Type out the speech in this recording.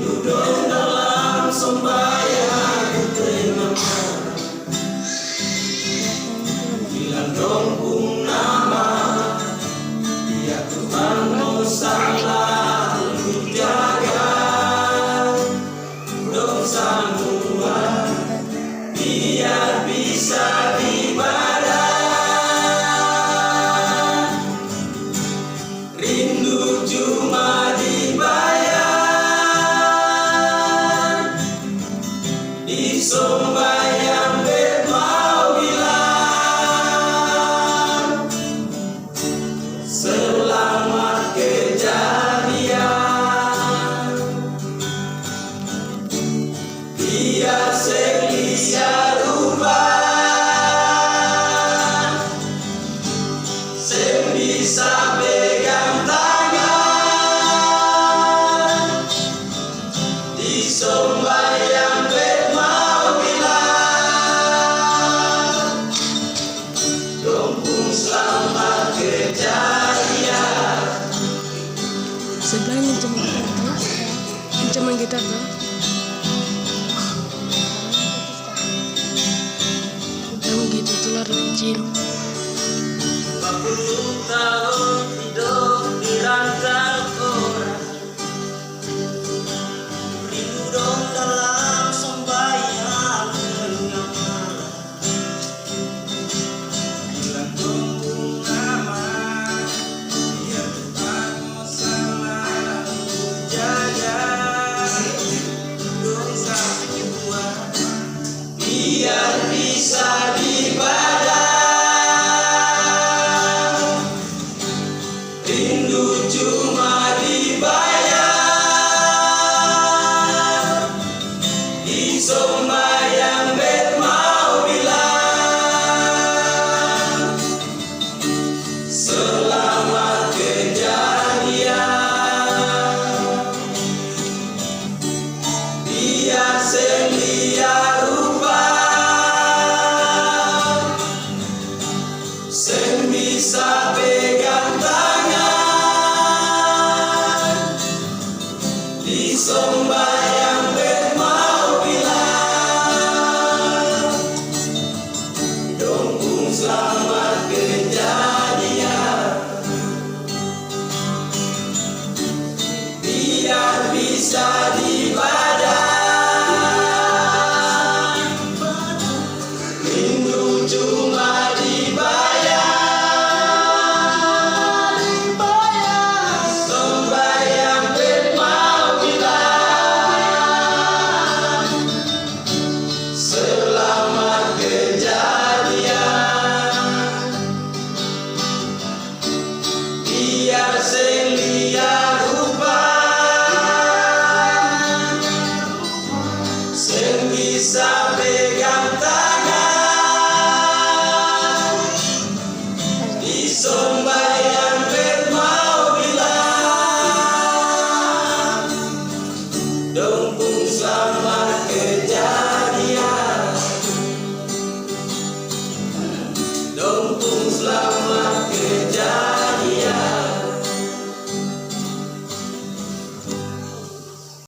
duduk dalam sembahyang tengah bilang dong pun nama dia Tuhanmu selalu jaga dong semua biar bisa ibadah rindu cuma dibayar di sembahyang bermau bilang selamat kejadian biar selia rubah bisa pegang tangan di sembahyang bermau bilang dong pun selamat kejadian. Sebelah ini cuma gitar tuh. Udah gitu telur kecil. 40 tahun hidup di rantau orang rindu dong dalam sembahyang tengah malam bilang dong pun nama biar Tuhanmu selalu jaga dong semua biar bisa dibadah rindu cuma dibayar di sembahyang bermau bilang selamat kejadian biar selia rubah bisa pegang tangan di sembahyang bermau bilang dong pun selamat kejadian biar bisa dibadah rindu cuma selamat kejadian biar